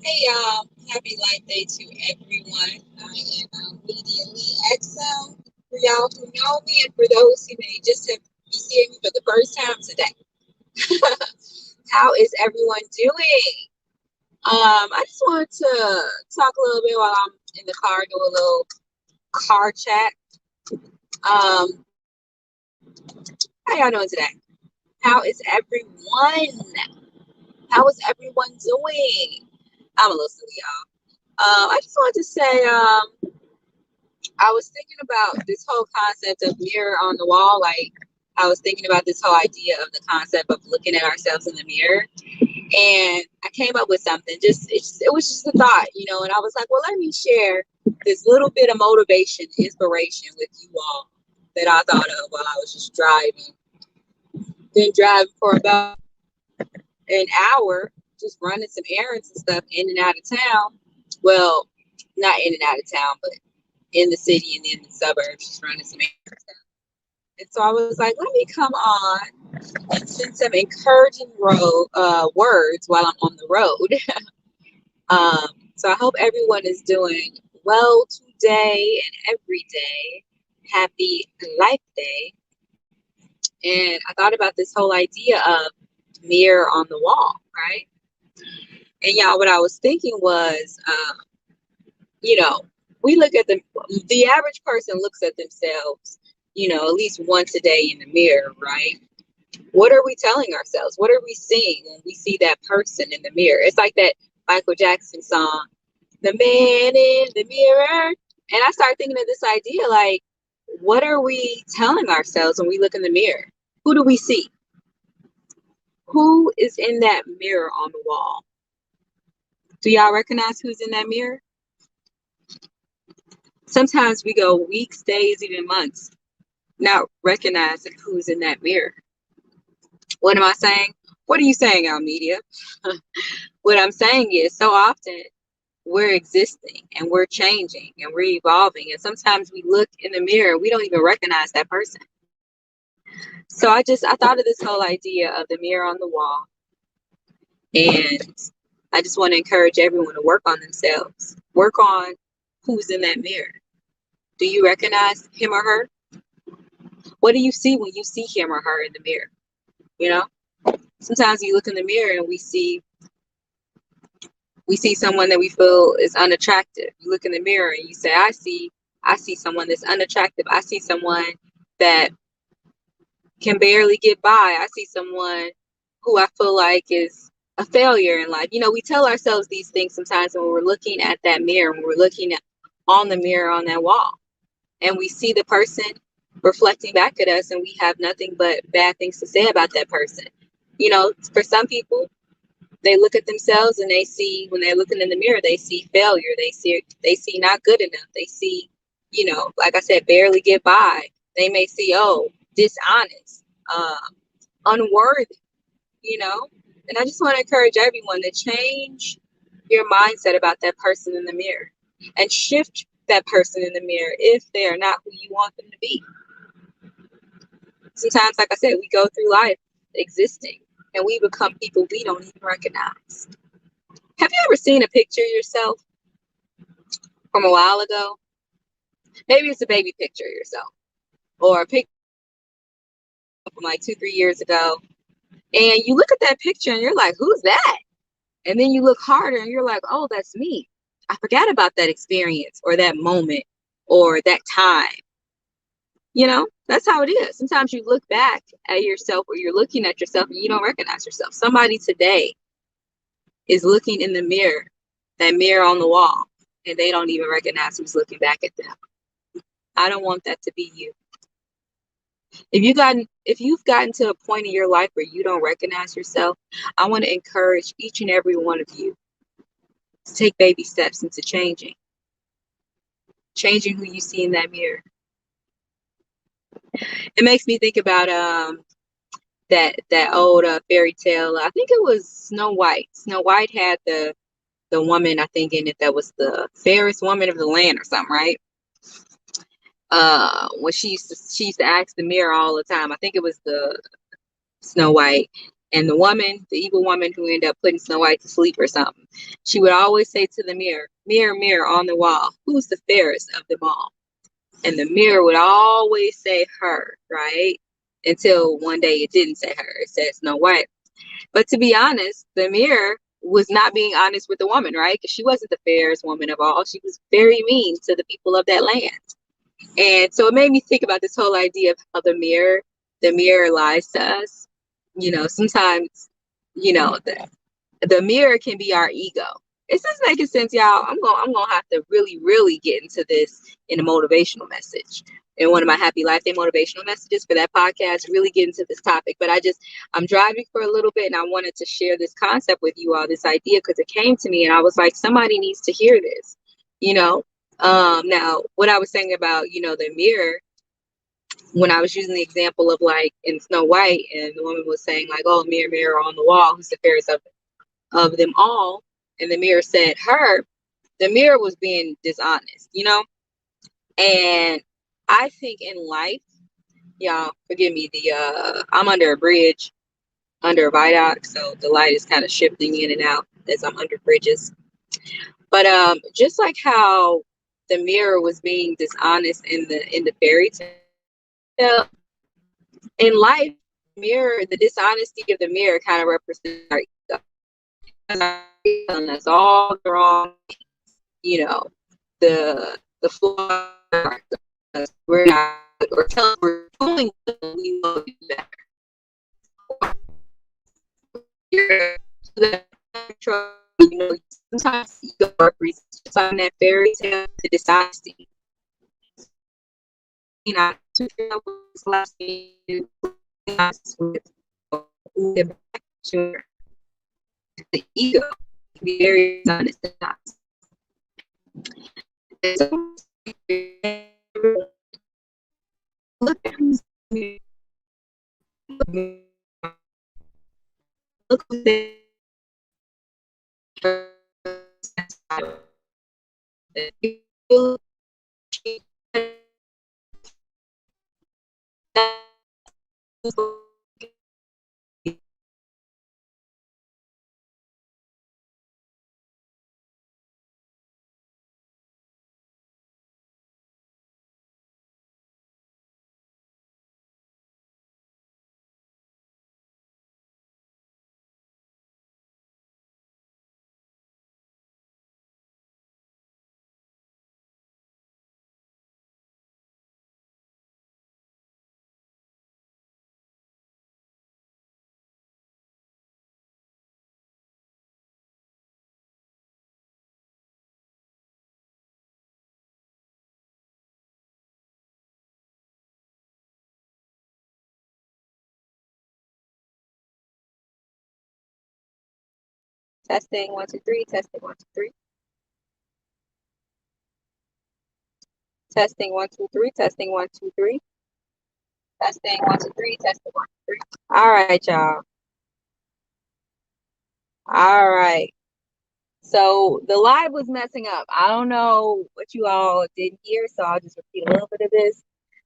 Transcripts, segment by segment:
Hey y'all, happy Life Day to everyone. I am immediately Exum for y'all who know me and for those who may just have be seeing me for the first time today. How is everyone doing? I just wanted to talk a little bit while I'm in the car, do a little car chat. How y'all doing today? How is everyone? How is everyone doing? I'm a little silly, y'all. I just wanted to say, I was thinking about this whole concept of mirror on the wall. Like, I was thinking about this whole idea of the concept of looking at ourselves in the mirror. And I came up with something. It was just a thought, and I was like, well, let me share this little bit of motivation, inspiration with you all that I thought of while I was just driving. Been driving for about an hour, just running some errands and stuff in and out of town. Well, not in and out of town, but in the city and in the suburbs, just running some errands. And so I was like, let me come on and send some encouraging words while I'm on the road. So I hope everyone is doing well today and every day. Happy Life Day. And I thought about this whole idea of mirror on the wall, right? And y'all, what I was thinking was, you know, we look at the average person looks at themselves, at least once a day in the mirror, right? What are we telling ourselves? What are we seeing when we see that person in the mirror? It's like that Michael Jackson song, The Man in the Mirror. And I started thinking of this idea like, what are we telling ourselves when we look in the mirror? Who do we see? Who is in that mirror on the wall? Do y'all recognize who's in that mirror? Sometimes we go weeks, days, even months, not recognizing who's in that mirror. What am I saying? What are you saying, Almedia? What I'm saying is so often we're existing and we're changing and we're evolving. And sometimes we look in the mirror, we don't even recognize that person. So I thought of this whole idea of the mirror on the wall. And I just want to encourage everyone to work on themselves. Work on who's in that mirror. Do you recognize him or her? What do you see when you see him or her in the mirror? You know, sometimes you look in the mirror and we see someone that we feel is unattractive. You look in the mirror and you say, I see someone that's unattractive. I see someone that can barely get by. I see someone who I feel like is a failure in life. We tell ourselves these things sometimes when we're looking at that mirror, when we're looking at on the mirror on that wall, and we see the person reflecting back at us, and we have nothing but bad things to say about that person. For some people, they look at themselves and they see, when they're looking in the mirror, they see failure. They see not good enough. They see, like I said, barely get by. They may see, oh, dishonest, unworthy, you know. And I just want to encourage everyone to change your mindset about that person in the mirror and shift that person in the mirror if they are not who you want them to be. Sometimes, like I said, we go through life existing and we become people we don't even recognize. Have you ever seen a picture of yourself from a while ago? Maybe it's a baby picture of yourself or a picture from like 2, 3 years ago. And you look at that picture and you're like, who's that? And then you look harder and you're like, oh, that's me. I forgot about that experience or that moment or that time. That's how it is. Sometimes you look back at yourself or you're looking at yourself and you don't recognize yourself. Somebody today is looking in the mirror, that mirror on the wall, and they don't even recognize who's looking back at them. I don't want that to be you. If you've gotten to a point in your life where you don't recognize yourself, I want to encourage each and every one of you to take baby steps into changing who you see in that mirror. It makes me think about that old fairy tale. I think it was Snow White. Snow White had the woman, I think, in it that was the fairest woman of the land or something, right? When she used to ask the mirror all the time. I think it was the Snow White, And the woman, the evil woman who ended up putting Snow White to sleep or something, she would always say to the mirror, mirror, mirror on the wall, who's the fairest of them all? And the mirror would always say her, right? Until one day it didn't say her, it said Snow White. But to be honest, the mirror was not being honest with the woman, right? Because she wasn't the fairest woman of all. She was very mean to the people of that land. And so it made me think about this whole idea of how the mirror lies to us. You know, sometimes, you know, the mirror can be our ego. Is this making sense, y'all? I'm gonna have to really, really get into this in a motivational message. In one of my Happy Life Day motivational messages for that podcast, really get into this topic. But I'm driving for a little bit and I wanted to share this concept with you all, this idea, because it came to me and I was like, somebody needs to hear this, you know? Now, what I was saying about, you know, the mirror, when I was using the example of like in Snow White and the woman was saying like, oh, mirror, mirror on the wall, who's the fairest of them all, and the mirror said her, the mirror was being dishonest, you know? And I think in life, y'all forgive me, I'm under a bridge, under a viaduct, so the light is kind of shifting in and out as I'm under bridges. But just like how the mirror was being dishonest in the fairy tale, in life, the dishonesty of the mirror kind of represents our ego. And that's all the wrong, you know, the flaw. We're not, or telling we're doing we know better. You know, sometimes ego represents on that fairy tale, the dishonesty. You know, the ego can be very honest and not. So, look at look testing 1 2 3, testing 1 2 3, testing 1 2 3, testing 1 2 3, testing 1 2 3, testing 1 2 3. All right, y'all. All right. So the live was messing up. I don't know what you all didn't hear, so I'll just repeat a little bit of this.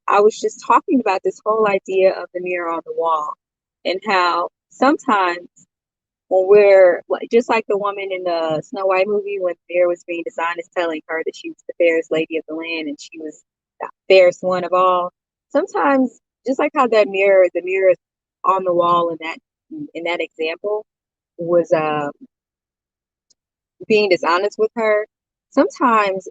I was just talking about this whole idea of the mirror on the wall and how sometimes when we're just like the woman in the Snow White movie, when the mirror was being dishonest, telling her that she was the fairest lady of the land and she was the fairest one of all. Sometimes, just like how the mirror on the wall in that example was being dishonest with her. Sometimes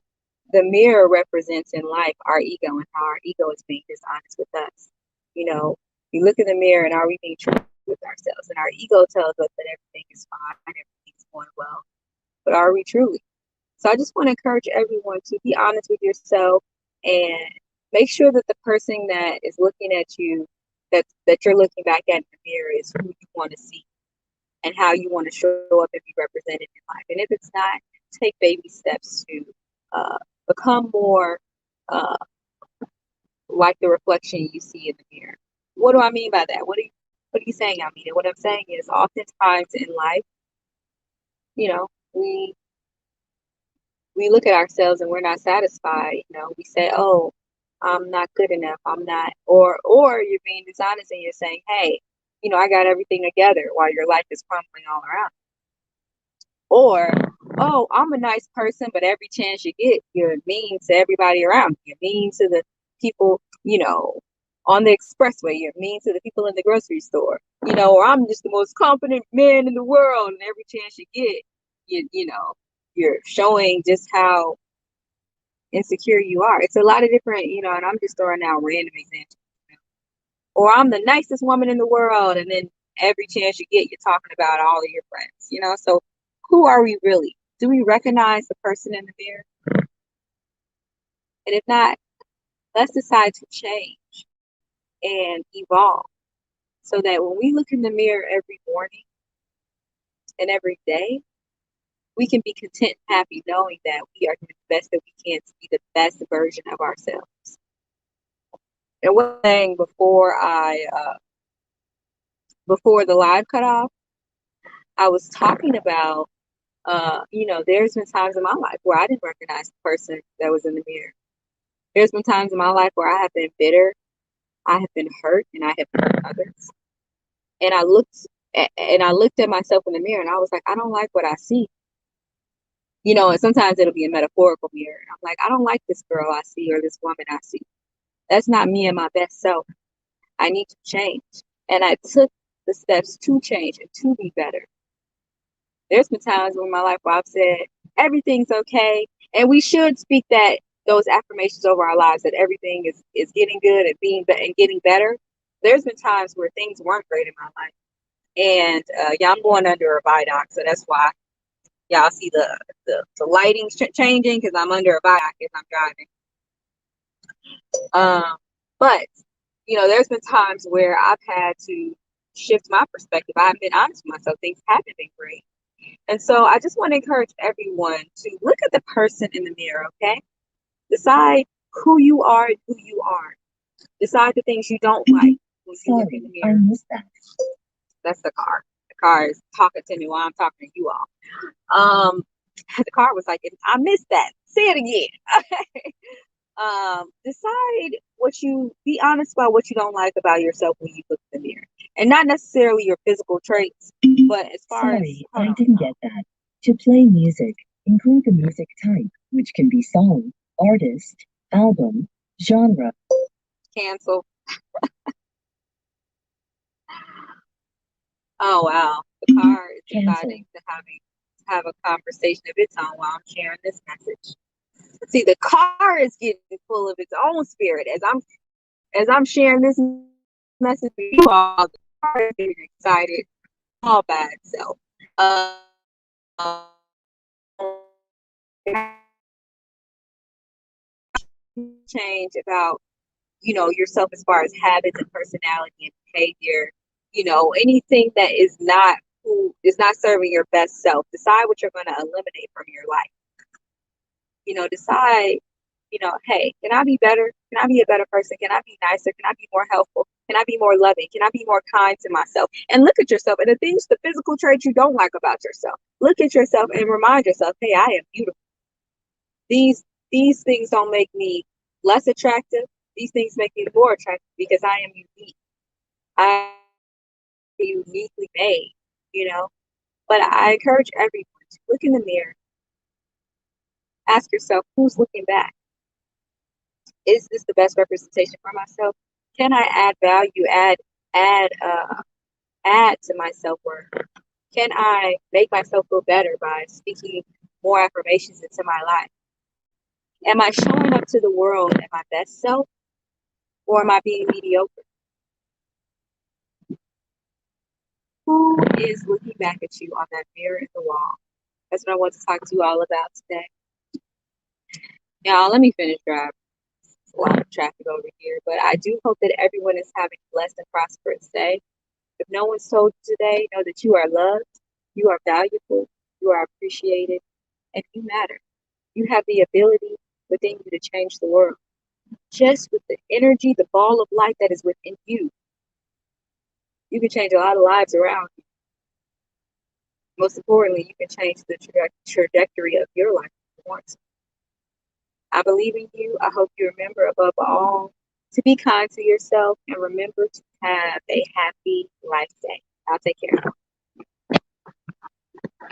the mirror represents in life our ego and how our ego is being dishonest with us. You know, we look in the mirror and are we being true with ourselves? And our ego tells us that everything is fine, everything's going well. But are we truly? So I just want to encourage everyone to be honest with yourself and make sure that the person that is looking at you, that you're looking back at in the mirror is who you want to see and how you want to show up and be represented in life. And if it's not, take baby steps to become more like the reflection you see in the mirror. What do I mean by that? What are you saying, Almedia? What I'm saying is oftentimes in life, you know, we look at ourselves and we're not satisfied. You know, we say, oh, I'm not good enough. I'm not, or you're being dishonest and you're saying, hey, I got everything together while your life is crumbling all around. Or, oh, I'm a nice person, but every chance you get, you're mean to everybody around you. You're mean to the people, on the expressway. You're mean to the people in the grocery store. Or I'm just the most confident man in the world, and every chance you get, you're showing just how insecure you are. It's a lot of different, and I'm just throwing out random examples. Or I'm the nicest woman in the world, and then every chance you get, you're talking about all of your friends. So who are we really? Do we recognize the person in the mirror? And if not, let's decide to change and evolve so that when we look in the mirror every morning and every day, we can be content and happy knowing that we are doing the best that we can to be the best version of ourselves. And one thing before the live cut off, I was talking about, there's been times in my life where I didn't recognize the person that was in the mirror. There's been times in my life where I have been bitter, I have been hurt, and I have hurt others. And I looked at myself in the mirror, and I was like, I don't like what I see. And sometimes it'll be a metaphorical mirror. I'm like, I don't like this girl I see or this woman I see. That's not me and my best self. I need to change. And I took the steps to change and to be better. There's been times in my life where I've said, everything's okay. And we should speak those affirmations over our lives, that everything is getting good and getting better. There's been times where things weren't great in my life. And I'm going under a viaduct, so that's why y'all see the lighting changing, because I'm under a viaduct as I'm driving. But there's been times where I've had to shift my perspective. I've been honest with myself. Things haven't been great. And so I just want to encourage everyone to look at the person in the mirror, okay? Decide who you are and who you aren't. Decide the things you don't like when you look in the mirror. I missed that. That's the car. The car is talking to me while I'm talking to you all. The car was like, I missed that. Say it again. Decide be honest about what you don't like about yourself when you look in the mirror. And not necessarily your physical traits, but as far as... I didn't get that. To play music, include the music type, which can be song, artist, album, genre. Cancel. Oh, wow. The car is deciding to have a conversation of its own while I'm sharing this message. See, the car is getting full of its own spirit as I'm sharing this message with you all. The car is getting excited all by itself. Change about yourself as far as habits and personality and behavior. Anything that is not serving your best self. Decide what you're going to eliminate from your life. Decide, hey, can I be better? Can I be a better person? Can I be nicer? Can I be more helpful? Can I be more loving? Can I be more kind to myself? And look at yourself and the physical traits you don't like about yourself. Look at yourself and remind yourself, hey, I am beautiful. These things don't make me less attractive. These things make me more attractive because I am unique. I am uniquely made, But I encourage everyone to look in the mirror. Ask yourself, who's looking back? Is this the best representation for myself? Can I add value, add to my self-worth? Can I make myself feel better by speaking more affirmations into my life? Am I showing up to the world at my best self, or am I being mediocre? Who is looking back at you on that mirror in the wall? That's what I want to talk to you all about today. Now, let me finish driving. A lot of traffic over here, but I do hope that everyone is having a blessed and prosperous day. If no one's told you today, know that you are loved, you are valuable, you are appreciated, and you matter. You have the ability within you to change the world. Just with the energy, the ball of light that is within you, you can change a lot of lives around you. Most importantly, you can change the trajectory of your life if you want to. I believe in you. I hope you remember above all to be kind to yourself, and remember to have a happy life day. I'll take care.